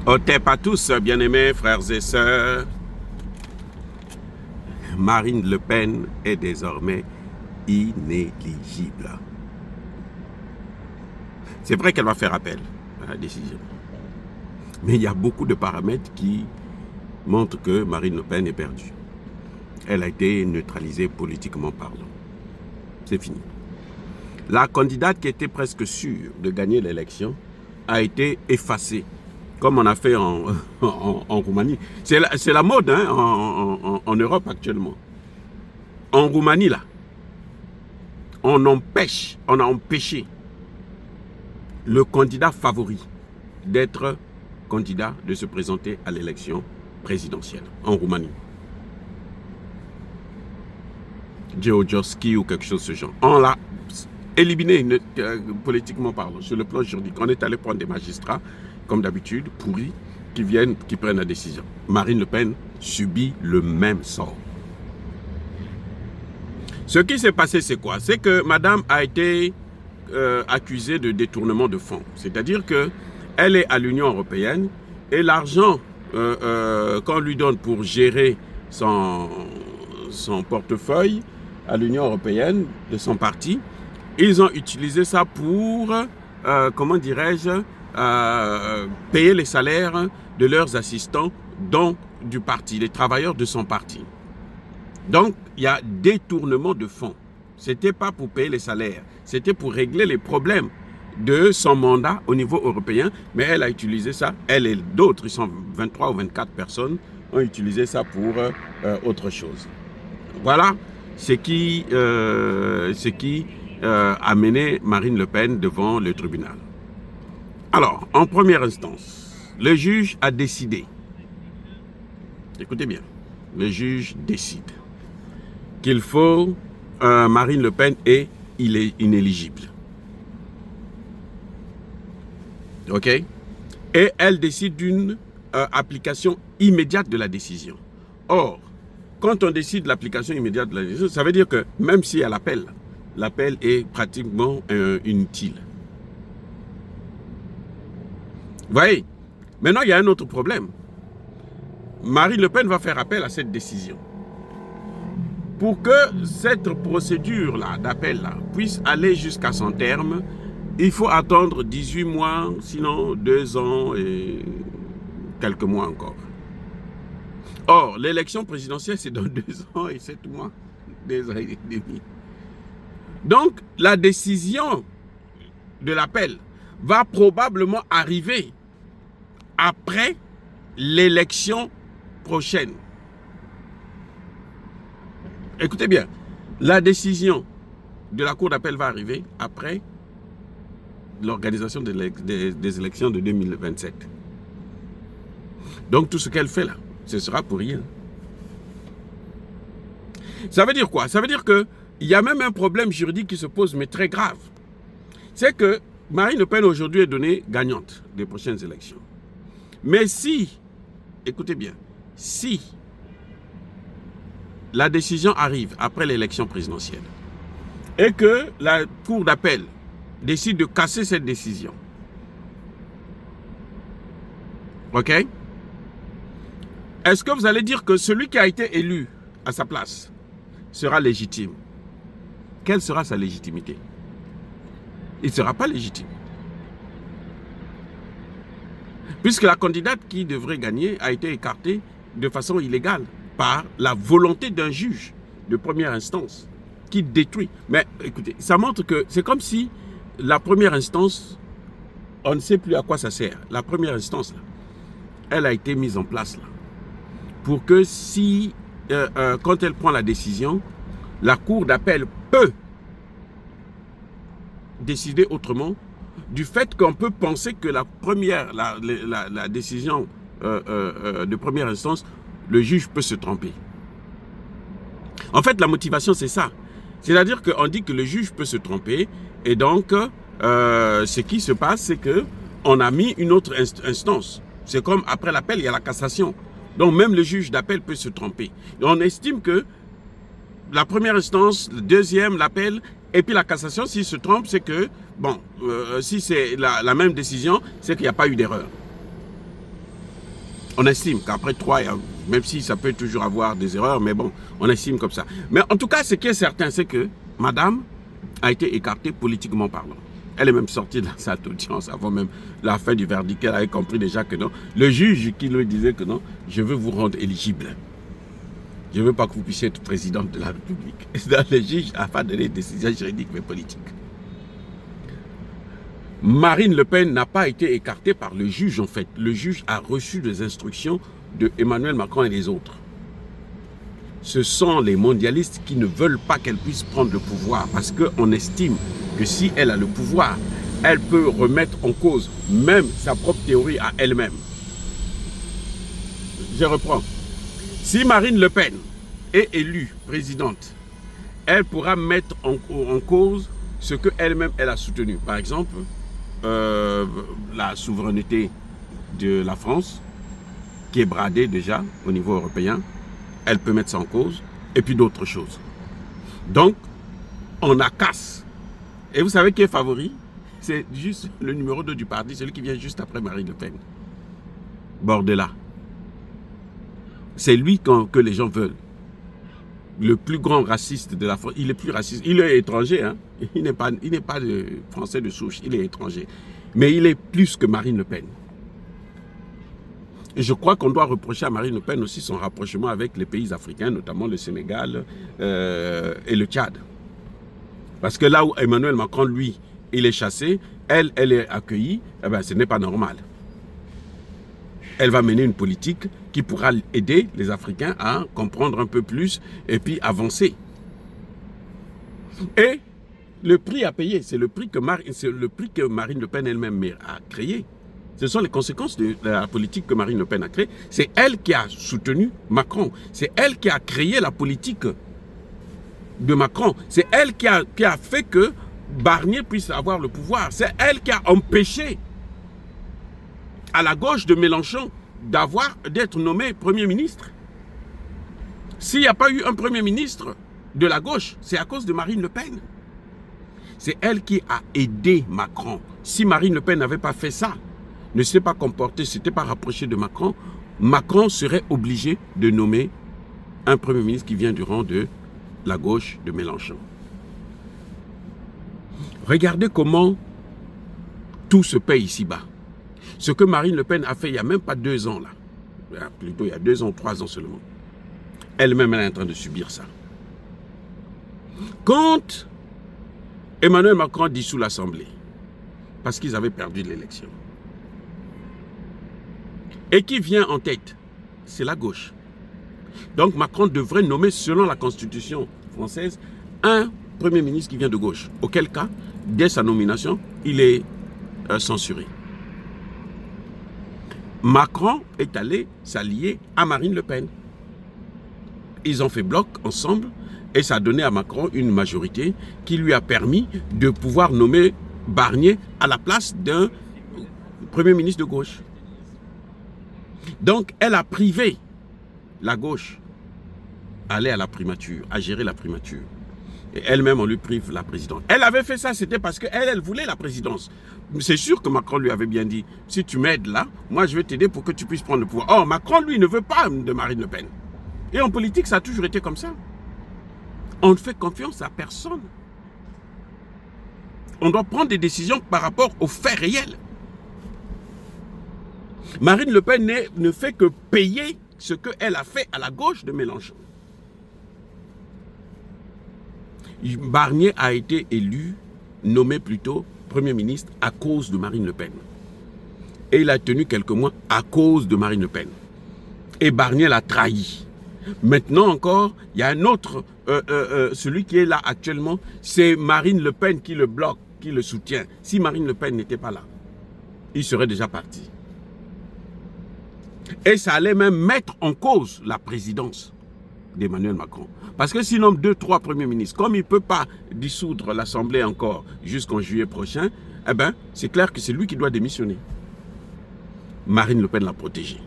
Otep à tous, bien-aimés frères et sœurs. Marine Le Pen est désormais inéligible. C'est vrai qu'elle va faire appel à la décision. Mais il y a beaucoup de paramètres qui montrent que Marine Le Pen est perdue. Elle a été neutralisée politiquement parlant. C'est fini. La candidate qui était presque sûre de gagner l'élection a été effacée, comme on a fait en Roumanie. C'est la mode hein, en Europe actuellement. En Roumanie, là, on a empêché le candidat favori d'être candidat, de se présenter à l'élection présidentielle en Roumanie. Georgievski ou quelque chose de ce genre. On l'a éliminé politiquement parlant, sur le plan juridique. On est allé prendre des magistrats, comme d'habitude, pourris, qui prennent la décision. Marine Le Pen subit le même sort. Ce qui s'est passé, c'est quoi? C'est que madame a été accusée de détournement de fonds. C'est-à-dire qu'elle est à l'Union européenne et l'argent qu'on lui donne pour gérer son portefeuille à l'Union européenne, de son parti, ils ont utilisé ça pour, comment dirais-je, payer les salaires de leurs assistants, donc du parti, les travailleurs de son parti. Donc, il y a détournement de fonds. Ce n'était pas pour payer les salaires, c'était pour régler les problèmes de son mandat au niveau européen, mais elle a utilisé ça, elle et d'autres, ils sont 23 ou 24 personnes, ont utilisé ça pour autre chose. Voilà ce qui a mené Marine Le Pen devant le tribunal. Alors, en première instance, le juge a décidé, écoutez bien, le juge décide qu'il faut Marine Le Pen est inéligible. OK? Et elle décide d'une application immédiate de la décision. Or, quand on décide l'application immédiate de la décision, ça veut dire que même si elle appelle, l'appel est pratiquement inutile. Vous voyez? Maintenant, il y a un autre problème. Marine Le Pen va faire appel à cette décision. Pour que cette procédure-là, d'appel-là, puisse aller jusqu'à son terme, il faut attendre 18 mois, sinon 2 ans et quelques mois encore. Or, l'élection présidentielle, c'est dans 2 ans et 7 mois, 2 ans et demi. Donc, la décision de l'appel va probablement arriver après l'élection prochaine. Écoutez bien, la décision de la Cour d'appel va arriver après l'organisation des élections de 2027. Donc tout ce qu'elle fait là, ce sera pour rien. Ça veut dire quoi? Ça veut dire qu'il y a même un problème juridique qui se pose, mais très grave. C'est que Marine Le Pen aujourd'hui est donnée gagnante des prochaines élections. Mais si, écoutez bien, si la décision arrive après l'élection présidentielle et que la Cour d'appel décide de casser cette décision, ok? Est-ce que vous allez dire que celui qui a été élu à sa place sera légitime? Quelle sera sa légitimité? Il ne sera pas légitime. Puisque la candidate qui devrait gagner a été écartée de façon illégale par la volonté d'un juge de première instance qui détruit. Mais écoutez, ça montre que c'est comme si la première instance, on ne sait plus à quoi ça sert. La première instance, là, elle a été mise en place là, pour que si, quand elle prend la décision, la Cour d'appel peut décider autrement, du fait qu'on peut penser que la décision de première instance, le juge peut se tromper. En fait, la motivation, c'est ça. C'est-à-dire qu'on dit que le juge peut se tromper et donc, ce qui se passe, c'est qu'on a mis une autre instance. C'est comme après l'appel, il y a la cassation. Donc, même le juge d'appel peut se tromper. Et on estime que la première instance, le deuxième, l'appel, et puis la cassation, s'il se trompe, c'est que, bon, si c'est la même décision, c'est qu'il n'y a pas eu d'erreur. On estime qu'après 3, même si ça peut toujours avoir des erreurs, mais bon, on estime comme ça. Mais en tout cas, ce qui est certain, c'est que madame a été écartée politiquement parlant. Elle est même sortie de la salle d'audience avant même la fin du verdict. Elle avait compris déjà que non. Le juge qui lui disait que non, je veux vous rendre éligible. Je ne veux pas que vous puissiez être présidente de la République. Le juge n'a pas donné de décision juridique mais politique. Marine Le Pen n'a pas été écartée par le juge en fait. Le juge a reçu des instructions de Emmanuel Macron et les autres. Ce sont les mondialistes qui ne veulent pas qu'elle puisse prendre le pouvoir parce qu'on estime que si elle a le pouvoir, elle peut remettre en cause même sa propre théorie à elle-même. Je reprends. Si Marine Le Pen est élue présidente, elle pourra mettre en cause ce qu'elle-même elle a soutenu. Par exemple, la souveraineté de la France, qui est bradée déjà au niveau européen, elle peut mettre ça en cause, et puis d'autres choses. Donc, on a casse. Et vous savez qui est favori? C'est juste le numéro 2 du parti, celui qui vient juste après Marine Le Pen. Bordela. C'est lui que les gens veulent. Le plus grand raciste de la France. Il est plus raciste. Il est étranger. Hein? Il n'est pas français de souche. Il est étranger. Mais il est plus que Marine Le Pen. Et je crois qu'on doit reprocher à Marine Le Pen aussi son rapprochement avec les pays africains, notamment le Sénégal et le Tchad. Parce que là où Emmanuel Macron, lui, il est chassé, elle est accueillie, eh ben, ce n'est pas normal. Elle va mener une politique qui pourra aider les Africains à comprendre un peu plus et puis avancer. Et le prix à payer, c'est le prix que Marine Le Pen elle-même a créé. Ce sont les conséquences de la politique que Marine Le Pen a créée. C'est elle qui a soutenu Macron. C'est elle qui a créé la politique de Macron. C'est elle qui a fait que Barnier puisse avoir le pouvoir. C'est elle qui a empêché à la gauche de Mélenchon d'être nommé Premier ministre. S'il n'y a pas eu un Premier ministre de la gauche, c'est à cause de Marine Le Pen. C'est elle qui a aidé Macron. Si Marine Le Pen n'avait pas fait ça, ne s'était pas comporté, ne s'était pas rapproché de Macron, Macron serait obligé de nommer un Premier ministre qui vient du rang de la gauche de Mélenchon. Regardez comment tout se paye ici-bas. Ce que Marine Le Pen a fait il n'y a même pas 2 ans, là. Plutôt il y a 2 ans, 3 ans seulement. Elle-même, elle est en train de subir ça. Quand Emmanuel Macron dissout l'Assemblée, parce qu'ils avaient perdu l'élection, et qui vient en tête, c'est la gauche. Donc Macron devrait nommer, selon la Constitution française, un Premier ministre qui vient de gauche. Auquel cas, dès sa nomination, il est censuré. Macron est allé s'allier à Marine Le Pen. Ils ont fait bloc ensemble et ça a donné à Macron une majorité qui lui a permis de pouvoir nommer Barnier à la place d'un Premier ministre de gauche. Donc, elle a privé la gauche à aller à la primature, à gérer la primature. Et elle-même, on lui prive la présidence. Elle avait fait ça, c'était parce qu'elle voulait la présidence. C'est sûr que Macron lui avait bien dit, si tu m'aides là, moi je vais t'aider pour que tu puisses prendre le pouvoir. Or, Macron, lui, ne veut pas de Marine Le Pen. Et en politique, ça a toujours été comme ça. On ne fait confiance à personne. On doit prendre des décisions par rapport aux faits réels. Marine Le Pen ne fait que payer ce qu'elle a fait à la gauche de Mélenchon. Barnier a été élu, nommé plutôt Premier ministre à cause de Marine Le Pen. Et il a tenu quelques mois à cause de Marine Le Pen. Et Barnier l'a trahi. Maintenant encore, il y a un autre, celui qui est là actuellement, c'est Marine Le Pen qui le bloque, qui le soutient. Si Marine Le Pen n'était pas là, il serait déjà parti. Et ça allait même mettre en cause la présidence d'Emmanuel Macron. Parce que sinon, 2, 3 premiers ministres, comme il ne peut pas dissoudre l'Assemblée encore jusqu'en juillet prochain, eh bien, c'est clair que c'est lui qui doit démissionner. Marine Le Pen l'a protégé.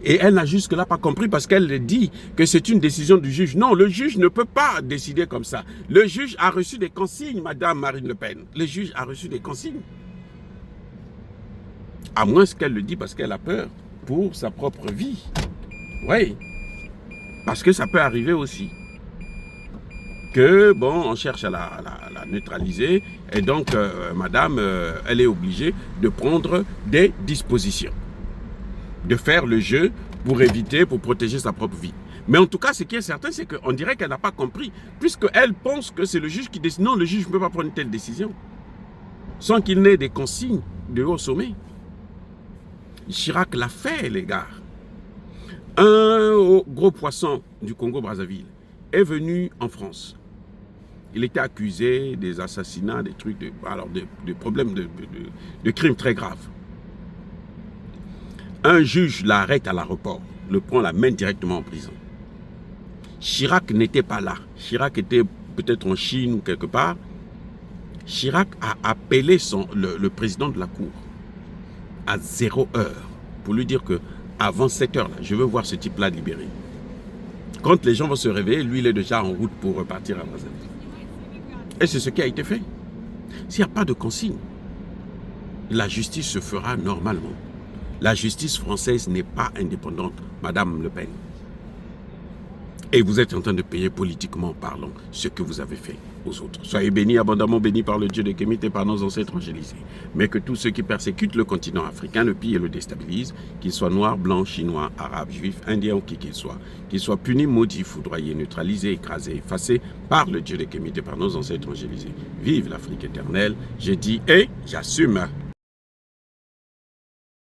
Et elle n'a jusque-là pas compris parce qu'elle dit que c'est une décision du juge. Non, le juge ne peut pas décider comme ça. Le juge a reçu des consignes, Madame Marine Le Pen. Le juge a reçu des consignes. À moins qu'elle le dise parce qu'elle a peur pour sa propre vie. Oui, parce que ça peut arriver aussi. Que, bon, on cherche à la neutraliser et donc, madame, elle est obligée de prendre des dispositions, de faire le jeu pour éviter, pour protéger sa propre vie. Mais en tout cas, ce qui est certain, c'est qu'on dirait qu'elle n'a pas compris, puisqu'elle pense que c'est le juge qui décide. Non, le juge ne peut pas prendre une telle décision sans qu'il n'ait des consignes de haut sommet. Chirac l'a fait, les gars. Un gros poisson du Congo-Brazzaville est venu en France. Il était accusé des assassinats, des trucs, de problèmes de crimes très graves. Un juge l'arrête à l'aéroport, le prend, l'amène directement en prison. Chirac n'était pas là. Chirac était peut-être en Chine ou quelque part. Chirac a appelé le président de la cour à 0 heure pour lui dire que avant 7 heures, là, je veux voir ce type-là libéré. Quand les gens vont se réveiller, lui, il est déjà en route pour repartir à Brazzaville. Et c'est ce qui a été fait. S'il n'y a pas de consigne, la justice se fera normalement. La justice française n'est pas indépendante, Madame Le Pen. Et vous êtes en train de payer politiquement parlant ce que vous avez fait aux autres. Soyez bénis, abondamment bénis par le Dieu de Kémite et par nos ancêtres angélisés. Mais que tous ceux qui persécutent le continent africain le pillent et le déstabilisent, qu'ils soient noirs, blancs, chinois, arabes, juifs, indiens ou qui qu'ils soient punis, maudits, foudroyés, neutralisés, écrasés, effacés par le Dieu de Kémite et par nos ancêtres angélisés. Vive l'Afrique éternelle, j'ai dit et j'assume.